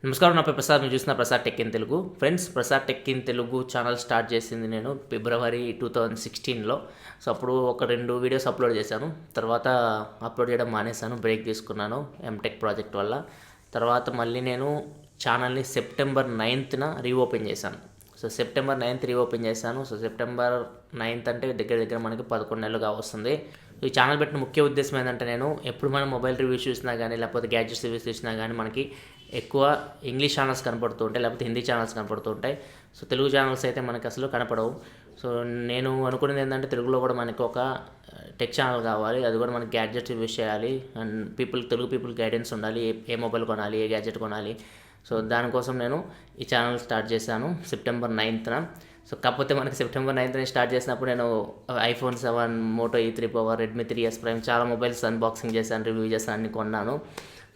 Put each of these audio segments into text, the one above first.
నమస్కారం, నా పేరు ప్రసాద్. మీరు చూసిన Prasad tech in Telugu. Friends, Prasad tech in Telugu channel start చేసింది నేను ఫిబ్రవరి 2016లో. సో అప్పుడు ఒక 2 వీడియోస్ అప్లోడ్ చేశాను. తర్వాత అప్లోడ్ చేయడం మానేశాను, బ్రేక్ తీసుకున్నాను ఎంటెక్ ప్రాజెక్ట్ వల్ల. తర్వాత మళ్ళీ నేను ఛానల్ని సెప్టెంబర్ 9న రీఓపెన్ చేశాను. సో సెప్టెంబర్ 9th రీఓపెన్ చేశాను. సో సెప్టెంబర్ 9th అంటే దగ్గర మనకి 11 నెలలుగా వస్తుంది. ఈ ఛానల్ పెట్టిన ముఖ్య ఉద్దేశం ఏంటంటే, నేను ఎప్పుడు మనం మొబైల్ రివ్యూస్ చూసినా కానీ, లేకపోతే గ్యాడ్జెట్స్ రివ్యూస్ చూసినా కానీ మనకి ఎక్కువ ఇంగ్లీష్ ఛానల్స్ కనపడుతూ ఉంటాయి, లేకపోతే హిందీ ఛానల్స్ కనపడుతూ ఉంటాయి. సో తెలుగు ఛానల్స్ అయితే మనకి అసలు కనపడవు. సో నేను అనుకునేది ఏంటంటే, తెలుగులో కూడా మనకి ఒక టెక్ ఛానల్ కావాలి. అది కూడా మనకి గ్యాడ్జెట్స్ రివ్యూస్ చేయాలి అండ్ తెలుగు పీపుల్ గైడెన్స్ ఉండాలి. ఏ మొబైల్ కొనాలి, ఏ గ్యాడ్జెట్ కొనాలి. సో దానికోసం నేను ఈ ఛానల్ స్టార్ట్ చేశాను సెప్టెంబర్ 9th. సో కాకపోతే మనకి సెప్టెంబర్ 9th స్టార్ట్ చేసినప్పుడు నేను iPhone 7, Moto E3 power, Redmi 3S Prime చాలా మొబైల్స్ అన్బాక్సింగ్ చేశాను, రివ్యూ చేశాను, అన్ని కొన్నాను.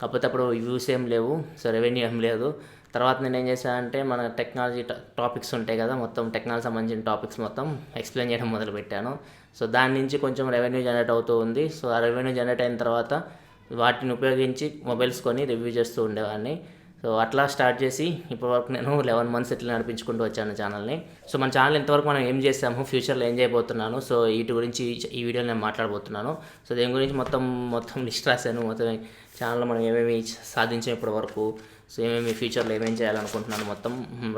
కాకపోతే అప్పుడు వ్యూస్ ఏం లేవు, సో రెవెన్యూ ఏం లేదు. తర్వాత నేను ఏం చేశానంటే, మన టెక్నాలజీ టాపిక్స్ ఉంటాయి కదా, మొత్తం టెక్నాలజీ సంబంధించిన టాపిక్స్ మొత్తం ఎక్స్ప్లెయిన్ చేయడం మొదలుపెట్టాను. సో దాని నుంచి కొంచెం రెవెన్యూ జనరేట్ అవుతూ ఉంది. సో ఆ రెవెన్యూ జనరేట్ అయిన తర్వాత వాటిని ఉపయోగించి మొబైల్స్ కొని రివ్యూ చేస్తూ ఉండేవాడిని. సో అట్లా స్టార్ట్ చేసి ఇప్పటివరకు నేను 11 months ఇట్లా నడిపించుకుంటూ వచ్చాను ఛానల్ని. సో మన ఛానల్ ఇంతవరకు మనం ఏం చేసాము, ఫ్యూచర్లో ఏం చేయబోతున్నాను, సో వీటి గురించి ఈ వీడియోలో నేను మాట్లాడబోతున్నాను. సో దీని గురించి మొత్తం లిస్ట్ రాశాను. మొత్తం ఛానల్లో మనం ఏమేమి సాధించాం ఇప్పటి వరకు, సో ఏమేమి ఫ్యూచర్లో ఏమేమి చేయాలనుకుంటున్నాను మొత్తం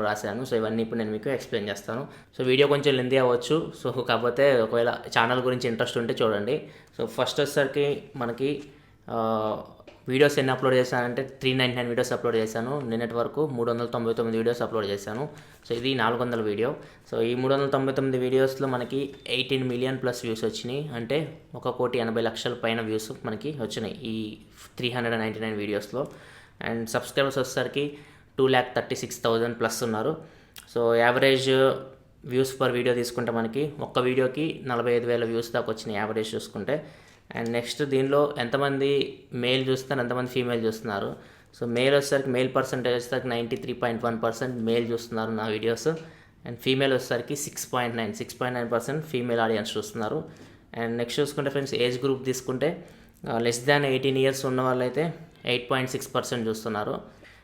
రాశాను. సో ఇవన్నీ ఇప్పుడు నేను మీకు ఎక్స్ప్లెయిన్ చేస్తాను. సో వీడియో కొంచెం లెంతీ అవ్వచ్చు. సో కాకపోతే ఒకవేళ ఛానల్ గురించి ఇంట్రెస్ట్ ఉంటే చూడండి. సో ఫస్ట్ వచ్చేసరికి మనకి వీడియోస్ ఎన్ని అప్లోడ్ చేశానంటే 399 వీడియోస్ అప్లోడ్ చేశాను. నిన్నటి వరకు 399 వీడియోస్ అప్లోడ్ చేశాను. సో ఇది 400 వీడియో. సో ఈ 399 వీడియోస్లో మనకి 18 million+ వ్యూస్ వచ్చినాయి. అంటే 1,80,00,000 పైన వ్యూస్ మనకి వచ్చినాయి ఈ 399 వీడియోస్లో. అండ్ సబ్స్క్రైబర్స్ వచ్చేసరికి 2,36,000+ ఉన్నారు. So average views per video తీసుకుంటే మనకి ఒక్క వీడియోకి 45,000 వ్యూస్ దాకా వచ్చినాయి యావరేజ్ చూసుకుంటే. అండ్ నెక్స్ట్ దీనిలో ఎంతమంది మేల్ చూస్తున్నారు, ఎంతమంది ఫీమేల్ చూస్తున్నారు. సో మేల్ వచ్చేసరికి మేల్ పర్సెంటేజ్ వచ్చేసరికి 93.1% మేల్ చూస్తున్నారు నా వీడియోస్. అండ్ ఫీమేల్ వచ్చేసరికి 6.9% ఫీమేల్ ఆడియన్స్ చూస్తున్నారు. అండ్ నెక్స్ట్ చూసుకుంటే ఫ్రెండ్స్, ఏజ్ గ్రూప్ తీసుకుంటే less than 18 years ఉన్న వాళ్ళైతే 8.6% చూస్తున్నారు.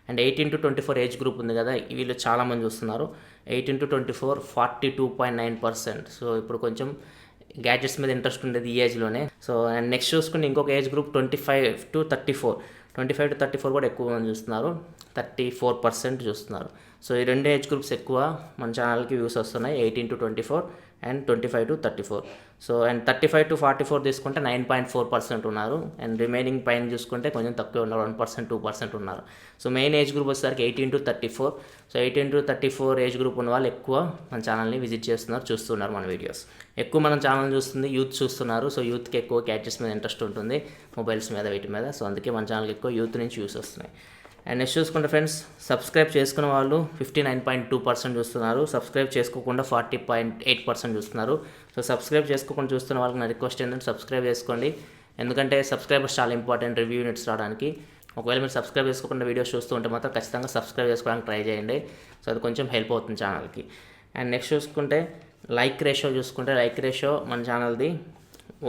అండ్ 18 to 24 ఏజ్ గ్రూప్ ఉంది కదా, వీళ్ళు చాలామంది చూస్తున్నారు. 18 to 24 42.9%. సో ఇప్పుడు కొంచెం గ్యాడ్జెట్స్ మీద ఇంట్రెస్ట్ ఉండేది ఈ ఏజ్లోనే. సో అండ్ నెక్స్ట్ చూసుకుంటే ఇంకొక ఏజ్ గ్రూప్ 25 to 34 కూడా ఎక్కువ మంది చూస్తున్నారు, 34% చూస్తున్నారు. సో ఈ 2 ఏజ్ గ్రూప్స్ ఎక్కువ మన ఛానల్కి వ్యూస్ వస్తున్నాయి, 18 to 24 and 25 to 34. So and 35 to 44 తీసుకుంటే 9.4% ఉన్నారు. అండ్ రిమైనింగ్ పైన చూసుకుంటే కొంచెం తక్కువ ఉన్నారు, 1%, 2% ఉన్నారు. సో మెయిన్ ఏజ్ గ్రూప్ వచ్చేసరికి 18 to 34. So 18 to 34 age group ఉన్న వాళ్ళు ఎక్కువ మన ఛానల్ని విజిట్ చేస్తున్నారు, చూస్తున్నారు మన వీడియోస్. ఎక్కువ మన ఛానల్ చూస్తుంది యూత్ చూస్తున్నారు. సో యూత్కి ఎక్కువ గ్యాడ్జెట్స్ మీద ఇంట్రెస్ట్ ఉంటుంది, మొబైల్స్ మీద, వీటి మీద. సో అందుకే మన ఛానల్కి ఎక్కువ యూత్ నుంచి వ్యూస్ వస్తున్నాయి. అండ్ నెక్స్ట్ చూసుకుంటే ఫ్రెండ్స్, సబ్స్క్రైబ్ చేసుకున్న వాళ్ళు 59.2% చూస్తున్నారు, సబ్స్క్రైబ్ చేసుకోకుండా 40.8% చూస్తున్నారు. సో సబ్స్క్రైబ్ చేసుకోకుండా చూస్తున్న వాళ్ళకి నా రిక్వెస్ట్ ఏంటంటే, సబ్స్క్రైబ్ చేసుకోండి. ఎందుకంటే సబ్స్క్రైబర్స్ చాలా ఇంపార్టెంట్ రివ్యూ యూనిట్స్ రావడానికి. ఒకవేళ మీరు సబ్స్క్రైబ్ చేసుకోకుండా వీడియోస్ చూస్తూ ఉంటే మాత్రం ఖచ్చితంగా సబ్స్క్రైబ్ చేసుకోవడానికి ట్రై చేయండి. సో అది కొంచెం హెల్ప్ అవుతుంది ఛానల్కి. అండ్ నెక్స్ట్ చూసుకుంటే లైక్ రేషియో మన ఛానల్ది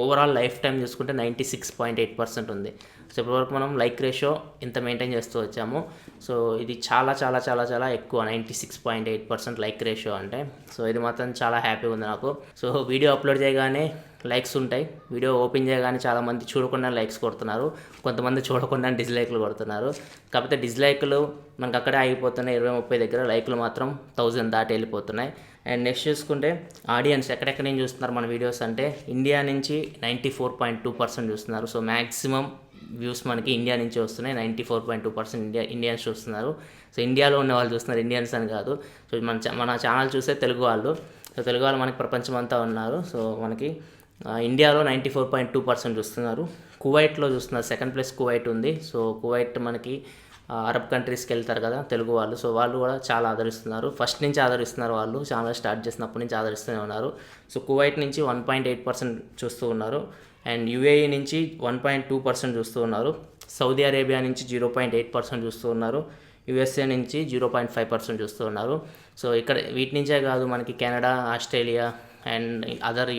ఓవరాల్ లైఫ్ టైం చూసుకుంటే 96.8% ఉంది. సో ఇప్పటివరకు మనం లైక్ రేషియో ఇంత మెయింటైన్ చేస్తూ వచ్చాము. సో ఇది చాలా చాలా చాలా చాలా ఎక్కువ, 96.8% లైక్ రేషియో అంటే. సో ఇది మాత్రం చాలా హ్యాపీగా ఉంది నాకు. సో వీడియో అప్లోడ్ చేయగానే లైక్స్ ఉంటాయి, వీడియో ఓపెన్ చేయగానే చాలామంది చూడకుండా లైక్స్ కొడుతున్నారు, కొంతమంది చూడకుండా డిస్లైక్లు కొడుతున్నారు. కాకపోతే డిస్లైక్లు మనకు అక్కడే ఆగిపోతున్నాయి, 20-30 దగ్గర. లైక్లు మాత్రం 1000 దాటి వెళ్ళిపోతున్నాయి. అండ్ నెక్స్ట్ చూసుకుంటే ఆడియన్స్ ఎక్కడెక్కడ నుంచి చూస్తున్నారు మన వీడియోస్ అంటే, ఇండియా నుంచి 94.2% చూస్తున్నారు. సో మ్యాక్సిమం వ్యూస్ మనకి ఇండియా నుంచి వస్తున్నాయి, 94.2% ఇండియన్స్ చూస్తున్నారు. సో ఇండియాలో ఉన్న వాళ్ళు చూస్తున్నారు, ఇండియన్స్ అని కాదు. సో మన ఛానల్ చూసే తెలుగు వాళ్ళు. సో తెలుగు వాళ్ళు మనకి ప్రపంచం అంతా ఉన్నారు. సో మనకి ఇండియాలో 94.2% చూస్తున్నారు. కువైట్లో చూస్తున్నారు, సెకండ్ ప్లేస్ కువైట్ ఉంది. సో కువైట్ మనకి అరబ్ కంట్రీస్కి వెళ్తారు కదా తెలుగు వాళ్ళు. సో వాళ్ళు కూడా చాలా ఆదరిస్తున్నారు, ఫస్ట్ నుంచి ఆదరిస్తున్నారు. వాళ్ళు ఛానల్ స్టార్ట్ చేసినప్పటి నుంచి ఆదరిస్తూనే ఉన్నారు. సో కువైట్ నుంచి 1.8% చూస్తూ ఉన్నారు. అండ్ UAE నుంచి 1.2% చూస్తూ ఉన్నారు. సౌదీ అరేబియా నుంచి 0.8% చూస్తూ ఉన్నారు. USA నుంచి 0.5% చూస్తూ ఉన్నారు. సో ఇక్కడ వీటి నుంచే కాదు, మనకి Canada, Australia, and other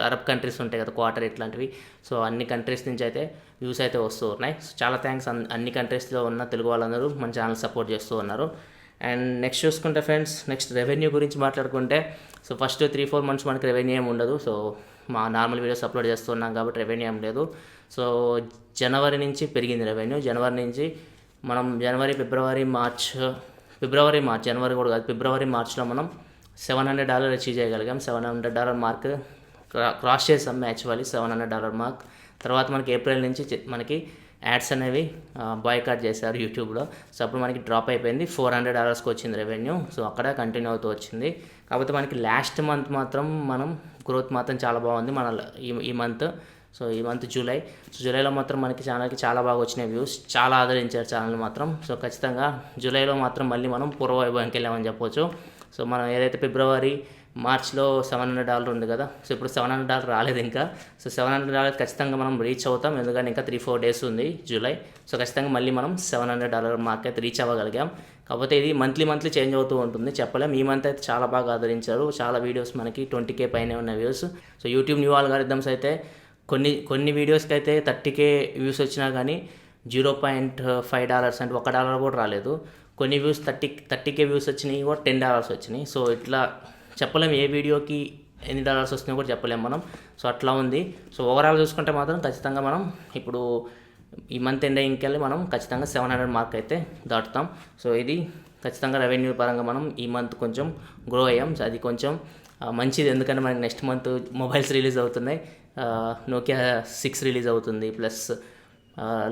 Arab countries ఉంటాయి కదా, క్వార్టర్ ఇట్లాంటివి. సో అన్ని కంట్రీస్ నుంచి అయితే వ్యూస్ అయితే వస్తూ ఉన్నాయి. సో చాలా థ్యాంక్స్ అన్ని కంట్రీస్లో ఉన్న తెలుగు వాళ్ళందరూ మన ఛానల్ సపోర్ట్ చేస్తూ ఉన్నారు. అండ్ నెక్స్ట్ చూసుకుంటే ఫ్రెండ్స్, నెక్స్ట్ రెవెన్యూ గురించి మాట్లాడుకుంటే, సో ఫస్ట్ 3-4 మంత్స్ మనకి రెవెన్యూ ఏమి ఉండదు. సో మా నార్మల్ వీడియోస్ అప్లోడ్ చేస్తున్నాం కాబట్టి రెవెన్యూ ఏం లేదు. సో జనవరి నుంచి పెరిగింది రెవెన్యూ. జనవరి నుంచి మనం జనవరి కూడా కాదు, ఫిబ్రవరి మార్చ్లో మనం $700 అచీవ్ చేయగలిగాం. $700 మార్క్ క్రాస్ చేసాం యాక్చువల్లీ, $700 మార్క్. తర్వాత మనకి ఏప్రిల్ నుంచి మనకి యాడ్స్ అనేవి బాయ్కాట్ చేశారు యూట్యూబ్లో. సో అప్పుడు మనకి డ్రాప్ అయిపోయింది, $400కి వచ్చింది రెవెన్యూ. సో అక్కడ కంటిన్యూ అవుతూ వచ్చింది. కాకపోతే మనకి లాస్ట్ మంత్ మాత్రం మనం గ్రోత్ మాత్రం చాలా బాగుంది మన ఈ మంత్. సో ఈ మంత్ జూలై. సో జూలైలో మాత్రం మనకి ఛానల్కి చాలా బాగా వచ్చినాయి వ్యూస్, చాలా ఆదరించారు ఛానల్ మాత్రం. సో ఖచ్చితంగా జూలైలో మాత్రం మళ్ళీ మనం పూర్వవైభవానికి వెళ్ళామని చెప్పొచ్చు. సో మనం ఏదైతే ఫిబ్రవరి మార్చ్లో $700 ఉంది కదా, సో ఇప్పుడు $700 రాలేదు ఇంకా. సో $700 ఖచ్చితంగా మనం రీచ్ అవుతాం, ఎందుకంటే ఇంకా 3-4 డేస్ ఉంది జూలై. సో ఖచ్చితంగా మళ్ళీ మనం $700 మార్క్ అయితే రీచ్ అవ్వగలిగాం. కాకపోతే ఇది మంత్లీ చేంజ్ అవుతూ ఉంటుంది, చెప్పలేం. ఈ మంత్ అయితే చాలా బాగా ఆదరించారు, చాలా వీడియోస్ మనకి 20K పైనే ఉన్న views. So YouTube new algorithms అయితే కొన్ని వీడియోస్కి అయితే 30K వ్యూస్ వచ్చినా కానీ $0.5 అంటే $1 కూడా రాలేదు. కొన్ని వ్యూస్ 30K వ్యూస్ వచ్చినాయి కూడా $10 వచ్చినాయి. సో ఇట్లా చెప్పలేము ఏ వీడియోకి ఎన్ని డాలర్స్ వస్తున్నాయో కూడా చెప్పలేము మనం. సో అట్లా ఉంది. సో ఓవరాల్ చూసుకుంటే మాత్రం ఖచ్చితంగా మనం ఇప్పుడు ఈ మంత్ ఎండింగ్కి వెళ్ళి మనం ఖచ్చితంగా 700 మార్క్ అయితే దాటుతాం. సో ఇది ఖచ్చితంగా రెవెన్యూ పరంగా మనం ఈ మంత్ కొంచెం గ్రో అయ్యాం. అది కొంచెం మంచిది, ఎందుకంటే మనకి నెక్స్ట్ మంత్ మొబైల్స్ రిలీజ్ అవుతున్నాయి. నోకియా 6 రిలీజ్ అవుతుంది, plus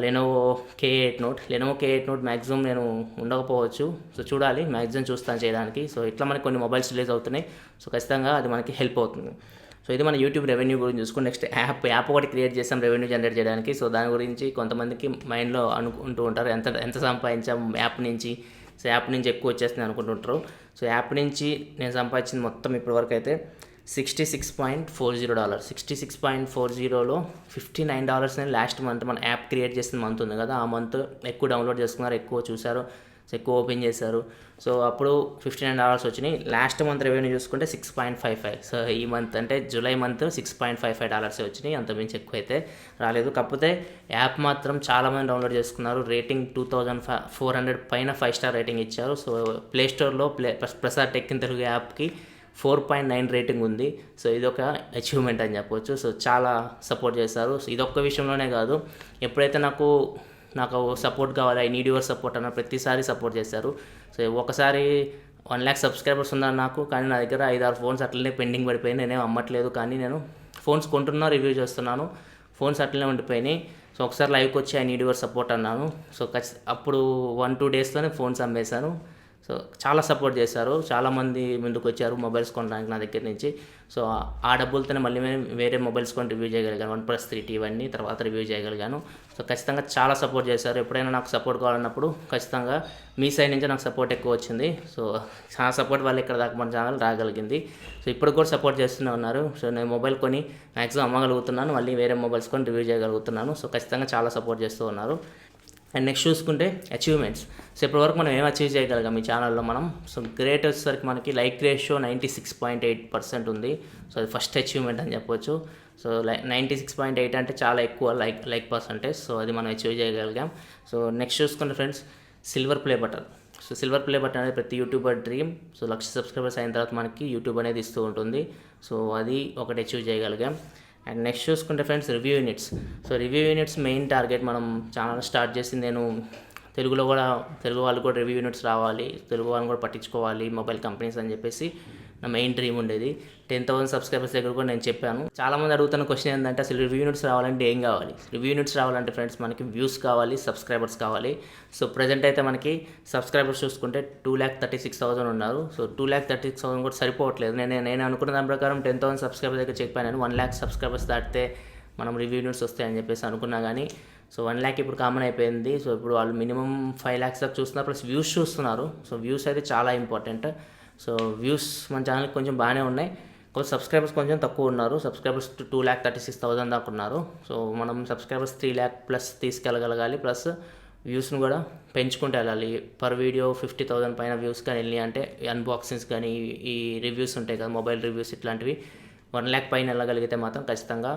Lenovo K8 note maximum నేను ఉండకపోవచ్చు. సో చూడాలి, మ్యాక్సిమం చూస్తాను చేయడానికి. సో ఇట్లా మనకి కొన్ని మొబైల్స్ రిలీజ్ అవుతున్నాయి. సో ఖచ్చితంగా అది మనకి హెల్ప్ అవుతుంది. సో ఇది మన యూట్యూబ్ రెవెన్యూ గురించి చూసుకుని, నెక్స్ట్ యాప్ ఒకటి క్రియేట్ చేసాం రెవెన్యూ జనరేట్ చేయడానికి. సో దాని గురించి కొంతమందికి మైండ్లో అనుకుంటూ ఉంటారు, ఎంత సంపాదించాం యాప్ నుంచి. సో యాప్ నుంచి ఎక్కువ వచ్చేస్తుంది అనుకుంటుంటారు. సో యాప్ నుంచి నేను సంపాదించింది మొత్తం ఇప్పటివరకు అయితే $66.40. 66.40లో $59 నేను లాస్ట్ మంత్ మన యాప్ క్రియేట్ చేసిన మంత్ ఉంది కదా, ఆ మంత్ ఎక్కువ డౌన్లోడ్ చేసుకున్నారు, ఎక్కువ చూశారు, సో ఎక్కువ ఓపెన్ చేశారు. సో అప్పుడు $59 వచ్చినాయి. లాస్ట్ మంత్ రెవెన్యూ చూసుకుంటే 6.55. సో ఈ మంత్ అంటే జూలై మంత్ $6.55 వచ్చినాయి, అంతమించి ఎక్కువ అయితే రాలేదు. కాకపోతే యాప్ మాత్రం చాలామంది డౌన్లోడ్ చేసుకున్నారు. రేటింగ్ 2400 పైన 5 స్టార్ రేటింగ్ ఇచ్చారు. సో ప్లేస్టోర్లో ప్రసాద్ టెక్ ఇన్ తెలుగు యాప్కి 4.9 రేటింగ్ ఉంది. సో ఇదొక అచీవ్మెంట్ అని చెప్పవచ్చు. సో చాలా సపోర్ట్ చేశారు. సో ఇదొక్క విషయంలోనే కాదు, ఎప్పుడైతే నాకు సపోర్ట్ కావాలి, ఐ నీడ్ యువర్ సపోర్ట్ అన్న ప్రతిసారి సపోర్ట్ చేశారు. సో ఒకసారి 1 lakh సబ్స్క్రైబర్స్ ఉన్నారు నాకు, కానీ నా దగ్గర 5-6 ఫోన్స్ అట్లనే పెండింగ్ పడిపోయినాయి. నేనేం అమ్మట్లేదు, కానీ నేను ఫోన్స్ కొంటున్నా, రివ్యూ చేస్తున్నాను, ఫోన్స్ అట్లనే ఉండిపోయినాయి. సో ఒకసారి లైవ్కి వచ్చి ఐ నీడ్ యువర్ సపోర్ట్ అన్నాను. సో అప్పుడు 1-2 డేస్లోనే ఫోన్స్ అమ్మేశాను. సో చాలా సపోర్ట్ చేశారు, చాలామంది ముందుకు వచ్చారు మొబైల్స్ కొనడానికి నా దగ్గర నుంచి. సో ఆ డబ్బులతోనే మళ్ళీ మేము వేరే మొబైల్స్ కొని రివ్యూ చేయగలిగాను, OnePlus 3T ఇవన్నీ తర్వాత రివ్యూ చేయగలిగాను. సో ఖచ్చితంగా చాలా సపోర్ట్ చేశారు. ఎప్పుడైనా నాకు సపోర్ట్ కావాలన్నప్పుడు ఖచ్చితంగా మీ సైడ్ నుంచి నాకు సపోర్ట్ ఎక్కువ వచ్చింది. సో ఆ సపోర్ట్ వల్ల ఇక్కడ దాకా మన ఛానల్ రాగలిగింది. సో ఇప్పుడు కూడా సపోర్ట్ చేస్తూనే ఉన్నారు. సో నేను మొబైల్ కొని మ్యాక్సిమం అమ్మగలుగుతున్నాను, మళ్ళీ వేరే మొబైల్స్ కొని రివ్యూ చేయగలుగుతున్నాను. సో ఖచ్చితంగా చాలా సపోర్ట్ చేస్తూ ఉన్నారు. అండ్ నెక్స్ట్ చూసుకుంటే అచీవ్మెంట్స్. సో ఇప్పటివరకు మనం ఏం అచీవ్ చేయగలిగాం ఈ ఛానల్లో మనం. సో గ్రేట్ వచ్చేసరికి మనకి లైక్ రేషియో 96.8% ఉంది. సో అది ఫస్ట్ అచీవ్మెంట్ అని చెప్పొచ్చు. సో 96.8 అంటే చాలా ఎక్కువ లైక్ పర్సంటేజ్. సో అది మనం అచీవ్ చేయగలిగాం. సో నెక్స్ట్ చూసుకుంటే friends, silver play button. So silver play button అనేది ప్రతి యూట్యూబర్ డ్రీమ్. సో 1,00,000 సబ్స్క్రైబర్స్ అయిన తర్వాత మనకి యూట్యూబ్ అనేది ఇస్తూ ఉంటుంది. సో అది ఒకటి అచీవ్ చేయగలిగాం. అండ్ నెక్స్ట్ చూసుకుంటే friends, review units. So review units main target. మనం ఛానల్ స్టార్ట్ చేసింది నేను తెలుగు వాళ్ళు కూడా రివ్యూ యూనిట్స్ రావాలి, తెలుగు వాళ్ళని కూడా పట్టించుకోవాలి మొబైల్ కంపెనీస్ అని చెప్పేసి నా మెయిన్ డ్రీమ్ ఉండేది. 10,000 సబ్స్క్రైబర్స్ దగ్గర కూడా నేను చెప్పాను. చాలామంది అడుగుతున్న క్వశ్చన్ ఏంటంటే, అసలు రివ్యూ యూనిట్స్ రావాలంటే ఏం కావాలి? రివ్యూ యూనిట్స్ రావాలంటే ఫ్రెండ్స్ మనకి వ్యూస్ కావాలి, సబ్స్క్రైబర్స్ కావాలి. సో ప్రజెంట్ అయితే మనకి సబ్స్క్రైబర్స్ చూసుకుంటే 2,36,000 ఉన్నారు. సో 2,36,000 కూడా సరిపోవట్లేదు. నేను అనుకున్న దాని ప్రకారం 10,000 సబ్స్క్రైబర్స్ దగ్గర చెప్పాను. 1 lakh సబ్స్క్రైబర్స్ దాటితే మనం రివ్యూ యూనిట్స్ వస్తాయని చెప్పేసి అనుకున్నా, కానీ సో 1 lakh ఇప్పుడు కామన్ అయిపోయింది. సో ఇప్పుడు వాళ్ళు మినిమం 5 lakhs దాకా చూస్తున్నారు, ప్లస్ వ్యూస్ చూస్తున్నారు. సో వ్యూస్ అయితే చాలా ఇంపార్టెంట్. సో వ్యూస్ మన ఛానల్కి కొంచెం బాగానే ఉన్నాయి, కొంచెం సబ్స్క్రైబర్స్ కొంచెం తక్కువ ఉన్నారు. సబ్స్క్రైబర్స్ 2,36,000 దాకా ఉన్నారు. సో మనం సబ్స్క్రైబర్స్ 3 lakh ప్లస్ తీసుకెళ్ళగలగాలి, ప్లస్ వ్యూస్ను కూడా పెంచుకుంటూ వెళ్ళాలి. పర్ వీడియో 50,000 పైన వ్యూస్ కానీ వెళ్ళి అంటే అన్బాక్సింగ్స్ కానీ ఈ రివ్యూస్ ఉంటాయి కదా, మొబైల్ రివ్యూస్ ఇట్లాంటివి 1,00,000 పైన వెళ్ళగలిగితే మాత్రం ఖచ్చితంగా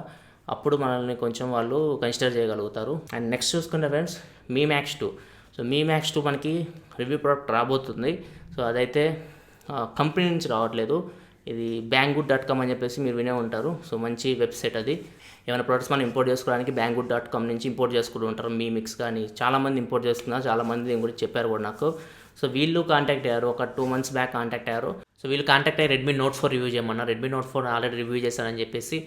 అప్పుడు మనల్ని కొంచెం వాళ్ళు కన్సిడర్ చేయగలుగుతారు. అండ్ నెక్స్ట్ చూసుకుంటే ఫ్రెండ్స్ మీ మ్యాక్స్ 2. సో మీ మ్యాక్స్ 2 మనకి రివ్యూ ప్రోడక్ట్ రాబోతుంది. సో అదైతే కంపెనీ నుంచి రావట్లేదు, ఇది banggood.com అని చెప్పేసి మీరు వినే ఉంటారు. సో మంచి వెబ్సైట్ అది. ఏమైనా ప్రొడక్ట్స్ మనం ఇంపోర్ట్ చేసుకోవడానికి banggood.com నుంచి ఇంపోర్ట్ చేసుకుంటూ ఉంటారు. మీ మిక్స్ కానీ చాలామంది ఇంపోర్ట్ చేసుకున్నారు, చాలామంది దీని గురించి చెప్పారు కూడా నాకు. సో వీళ్ళు కాంటాక్ట్ అయ్యారు, ఒక 2 months బ్యాక్ కాంటాక్ట్ అయ్యారు. సో వీళ్ళు కాంటాక్ట్ అయ్యి రెడ్మీ నోట్ 4 రివ్యూ చేయమన్నారు. రెడ్మీ నోట్ 4 ఆల్రెడీ రివ్యూ చేశానని చెప్పేసి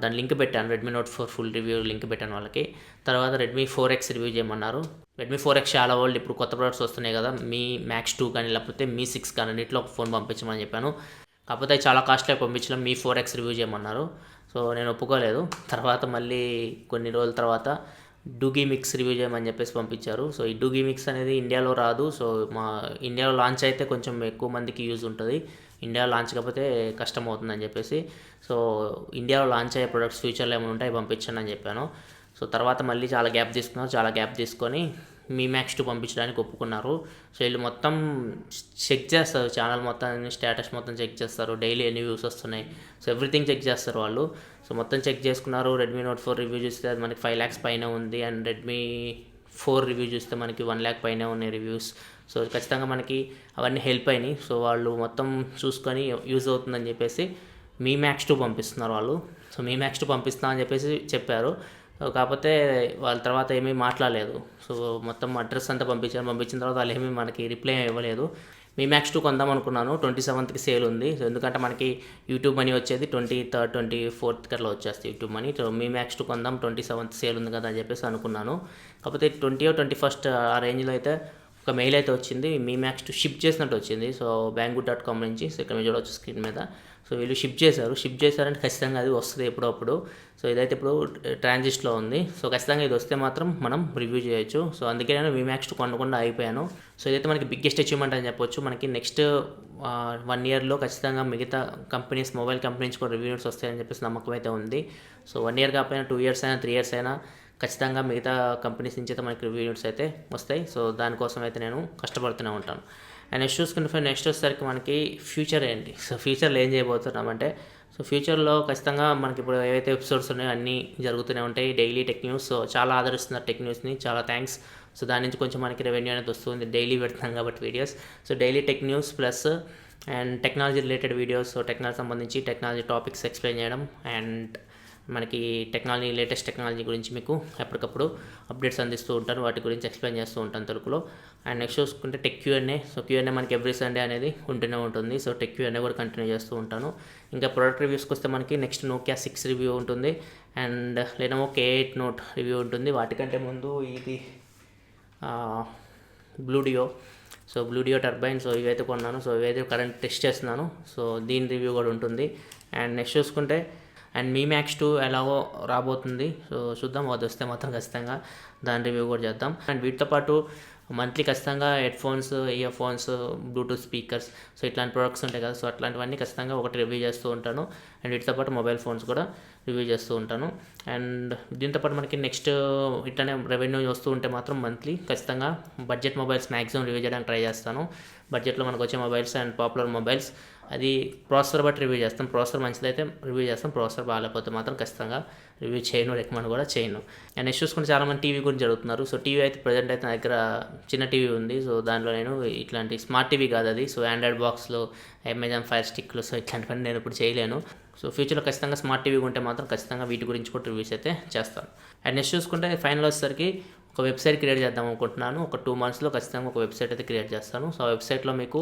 దాని లింక్ పెట్టాను, Redmi note 4 full review link పెట్టాను వాళ్ళకి. తర్వాత రెడ్మీ 4X రివ్యూ చేయమన్నారు. రెడ్మీ 4X చాలా వాళ్ళు ఇప్పుడు కొత్త ప్రొడక్ట్స్ వస్తున్నాయి కదా, మీ మ్యాక్స్ 2 కానీ లేకపోతే మీ 6 కానీ అన్నింటిలో ఒక ఫోన్ పంపించమని చెప్పాను. కాకపోతే చాలా కాస్ట్లీ పంపించడం, మీ 4X రివ్యూ చేయమన్నారు. సో నేను ఒప్పుకోలేదు. తర్వాత మళ్ళీ కొన్ని రోజుల తర్వాత డూగీ మిక్స్ రివ్యూ చేయమని చెప్పేసి పంపించారు. సో ఈ డూగీ మిక్స్ అనేది ఇండియాలో రాదు. సో మా ఇండియాలో లాంచ్ అయితే కొంచెం ఎక్కువ మందికి యూజ్ ఉంటుంది, ఇండియాలో లాంచ్ కాకపోతే కష్టం అవుతుందని చెప్పేసి సో ఇండియాలో లాంచ్ అయ్యే ప్రొడక్ట్స్ ఫ్యూచర్లో ఏమైనా ఉంటాయి పంపించండి అని చెప్పాను. సో తర్వాత మళ్ళీ చాలా గ్యాప్ తీసుకొని మీ మ్యాక్స్ 2 పంపించడానికి ఒప్పుకున్నారు. సో వీళ్ళు మొత్తం చెక్ చేస్తారు, ఛానల్ మొత్తం స్టేటస్ మొత్తం చెక్ చేస్తారు, డైలీ ఎన్ని వ్యూస్ వస్తున్నాయి, సో ఎవ్రీథింగ్ చెక్ చేస్తారు వాళ్ళు. సో మొత్తం చెక్ చేసుకున్నారు. రెడ్మీ నోట్ 4 రివ్యూ చూస్తే అది మనకి 5 lakhs పైన ఉంది, అండ్ రెడ్మీ 4 రివ్యూ చూస్తే మనకి 1 lakh పైన ఉన్నాయి రివ్యూస్. సో ఖచ్చితంగా మనకి అవన్నీ హెల్ప్ అయినాయి. సో వాళ్ళు మొత్తం చూసుకొని యూజ్ అవుతుందని చెప్పేసి మీ మ్యాక్స్ 2 పంపిస్తున్నారు వాళ్ళు. సో మీ మ్యాక్స్ 2 పంపిస్తామని చెప్పేసి చెప్పారు. కాకపోతే వాళ్ళ తర్వాత ఏమీ మాట్లాడలేదు. సో మొత్తం అడ్రస్ అంతా పంపించిన తర్వాత వాళ్ళు ఏమీ మనకి రిప్లై ఇవ్వలేదు. మీ మ్యాక్స్ 2 కొందాం అనుకున్నాను, 27th సేల్ ఉంది. సో ఎందుకంటే మనకి యూట్యూబ్ మనీ వచ్చేది 23rd 24th అట్లా వచ్చేస్తుంది యూట్యూబ్ మనీ. సో మీ మ్యాక్స్ 2 కొందాం, 27th సేల్ ఉంది కదా అని చెప్పేసి అనుకున్నాను. కాకపోతే 20 or 21st ఆ రేంజ్లో అయితే ఒక మెయిల్ అయితే వచ్చింది, మీ మ్యాక్స్ 2 షిప్ చేసినట్టు వచ్చింది. సో banggood.com నుంచి. సో ఇక్కడ మీరు చూడవచ్చు స్క్రీన్ మీద. సో వీళ్ళు షిప్ చేశారంటే ఖచ్చితంగా అది వస్తుంది ఎప్పుడప్పుడు. సో ఇదైతే ఇప్పుడు ట్రాన్సిస్ట్లో ఉంది. సో ఖచ్చితంగా ఇది వస్తే మాత్రం మనం రివ్యూ చేయొచ్చు. సో అందుకే నేను మీ మ్యాక్స్ 2 కొనకుండా అయిపోయాను. సో ఇదైతే మనకి బిగ్గెస్ట్ అచీవ్మెంట్ అని చెప్పొచ్చు. మనకి నెక్స్ట్ 1 yearలో ఖచ్చితంగా మిగతా కంపెనీస్, మొబైల్ కంపెనీ నుంచి కూడా రివ్యూస్ వస్తాయని చెప్పేసి నమ్మకం అయితే ఉంది. సో 1 year కాకపోయినా 2 years అయినా 3 years అయినా ఖచ్చితంగా మిగతా కంపెనీస్ నుంచి అయితే మనకి రివ్యూస్ అయితే వస్తాయి. సో దానికోసం అయితే నేను కష్టపడుతూనే ఉంటాను. అండ్ నెక్స్ట్ చూసుకుంటే నెక్స్ట్ వచ్చేసరికి మనకి ఫ్యూచర్ ఏంటి. సో ఫ్యూచర్లో ఏం చేయబోతున్నామంటే, సో ఫ్యూచర్లో ఖచ్చితంగా మనకి ఇప్పుడు ఏవైతే ఎపిసోడ్స్ ఉన్నాయో అన్నీ జరుగుతూనే ఉంటాయి, డైలీ టెక్ న్యూస్. సో చాలా ఆదరిస్తున్నారు టెక్ న్యూస్ని, చాలా థ్యాంక్స్. సో దాని నుంచి కొంచెం మనకి రెవెన్యూ అనేది వస్తుంది, డైలీ పెడుతున్నాం కాబట్టి videos. So daily tech news plus and technology related videos. So technology సంబంధించి టెక్నాలజీ టాపిక్స్ ఎక్స్ప్లెయిన్ చేయడం, అండ్ మనకి టెక్నాలజీ, లేటెస్ట్ టెక్నాలజీ గురించి మీకు ఎప్పటికప్పుడు అప్డేట్స్ అందిస్తూ ఉంటాను, వాటి గురించి ఎక్స్ప్లెయిన్ చేస్తూ ఉంటాను తెలుగులో. అండ్ నెక్స్ట్ చూసుకుంటే టెక్ Q&A. సో Q&A మనకి ఎవ్రీ సండే అనేది ఉంటూనే ఉంటుంది. సో టెక్ Q&A కూడా కంటిన్యూ చేస్తూ ఉంటాను. ఇంకా ప్రొడక్ట్ రివ్యూస్కి వస్తే మనకి నెక్స్ట్ Nokia 6 రివ్యూ ఉంటుంది, and Lenovo K8 Note review ఉంటుంది. వాటికంటే ముందు ఇది Bluedio. So Bluedio turbine. So ఇవైతే కొన్నాను. సో ఇవైతే కరెంట్ టెస్ట్ చేస్తున్నాను. సో దీని రివ్యూ కూడా ఉంటుంది. అండ్ నెక్స్ట్ చూసుకుంటే అండ్ మీ మ్యాక్స్ 2 ఎలాగో రాబోతుంది. సో చూద్దాం, అది వస్తే మాత్రం ఖచ్చితంగా దాని రివ్యూ కూడా చేద్దాం. అండ్ వీటితో పాటు మంత్లీ ఖచ్చితంగా headphones, ear phones, Bluetooth speakers, so ఇట్లాంటి ప్రొడక్ట్స్ ఉంటాయి కదా, సో అట్లాంటివన్నీ ఖచ్చితంగా ఒకటి రివ్యూ చేస్తూ ఉంటాను. అండ్ వీటితో పాటు మొబైల్ ఫోన్స్ కూడా రివ్యూ చేస్తూ ఉంటాను. అండ్ దీంతోపాటు మనకి నెక్స్ట్ ఇట్లానే రెవెన్యూ వస్తూ ఉంటే మాత్రం మంత్లీ ఖచ్చితంగా బడ్జెట్ మొబైల్స్ మ్యాక్సిమం రివ్యూ చేయడానికి ట్రై చేస్తాను. బడ్జెట్లో మనకు వచ్చే మొబైల్స్ అండ్ పాపులర్ మొబైల్స్, అది ప్రాసెసర్ బట్టి రివ్యూ చేస్తాం. ప్రాసెసర్ మంచిదైతే రివ్యూ చేస్తాం, ప్రాసెసర్ బాగాలేకపోతే మాత్రం ఖచ్చితంగా రివ్యూ చేయను, రికమెండ్ కూడా చేయను. అండ్ నెక్స్ట్ చూసుకుంటే చాలామంది టీవీ గురించి అడుగుతున్నారు. సో టీవీ అయితే ప్రజెంట్ అయితే నా దగ్గర చిన్న టీవీ ఉంది. సో దాంట్లో నేను ఇట్లాంటి స్మార్ట్ టీవీ కాదు అది. సో ఆండ్రాయిడ్ బాక్స్లో, అమెజాన్ ఫైర్ స్టిక్లు, సో ఇట్లాంటివన్నీ నేను ఇప్పుడు చేయలేను. సో ఫ్యూచర్లో ఖచ్చితంగా స్మార్ట్ టీవీ ఉంటే మాత్రం ఖచ్చితంగా వీటి గురించి కూడా రివ్యూస్ అయితే చేస్తాను. అండ్ నెక్స్ట్ చూసుకుంటే ఫైనల్ వచ్చేసరికి ఒక వెబ్సైట్ క్రియేట్ చేద్దాం అనుకుంటున్నాను. ఒక 2 monthsలో ఖచ్చితంగా ఒక వెబ్సైట్ అయితే క్రియేట్ చేస్తాను. సో ఆ వెబ్సైట్లో మీకు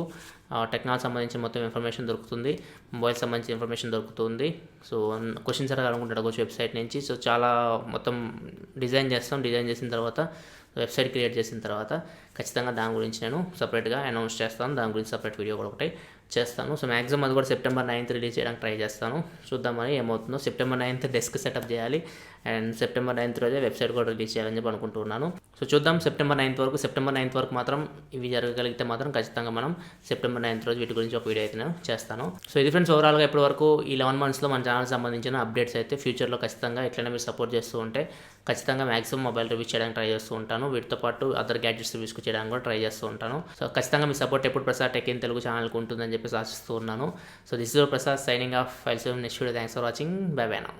టెక్నాలజీ సంబంధించిన మొత్తం ఇన్ఫర్మేషన్ దొరుకుతుంది, మొబైల్ సంబంధించిన ఇన్ఫర్మేషన్ దొరుకుతుంది. సో క్వశ్చన్స్ అడగాలనుకుంటే అడగవచ్చు వెబ్సైట్ నుంచి. సో చాలా మొత్తం డిజైన్ చేసిన తర్వాత వెబ్సైట్ క్రియేట్ చేసిన తర్వాత ఖచ్చితంగా దాని గురించి నేను సపరేట్గా అనౌన్స్ చేస్తాను. దాని గురించి సపరేట్ వీడియో కూడా ఒకటి చేస్తాను. సో మ్యాక్సిమం అది కూడా September 9th రిలీజ్ చేయడానికి ట్రై చేస్తాను. చూద్దామని ఏమవుతుందో. September 9th డెస్క్ సెటప్ చేయాలి, అండ్ September 9th రోజే వెబ్సైట్ కూడా రిలీజ్ చేయాలని చెప్పి అనుకుంటున్నాను. సో చూద్దాం September 9th వరకు మాత్రం ఇవి జరగగలిగితే మాత్రం ఖచ్చితంగా మనం September 9th రోజు వీటి గురించి ఒక వీడియో అయితే నేను చేస్తాను. సో ఇది ఫ్రెండ్స్, ఓవరాల్గా ఇప్పటి వరకు ఈ 11 monthsలో మన ఛానల్ సంబంధించిన అప్డేట్స్ అయితే ఫ్యూచర్లో ఖచ్చితంగా ఎట్లయినా మీరు సపోర్ట్ చేస్తూ ఉంటే ఖచ్చితంగా మ్యాక్సిమం మొబైల్ రివ్యూస్ చేయడానికి ట్రై చేస్తూ ఉంటాను. వీటితో పాటు అదర్ గ్యాడ్జెట్స్ రివ్యూస్ చేయడానికి కూడా ట్రై చేస్తూ ఉంటాను. సో ఖచ్చితంగా మీ సపోర్ట్ ఎప్పుడు ప్రసాద్ టెక్ ఇన్ తెలుగు ఛానల్కి ఉంటుందని చెప్పేసి ఆశిస్తూ ఉన్నాను. So this is Prasad signing off. Files next video. Thanks for watching. By by now.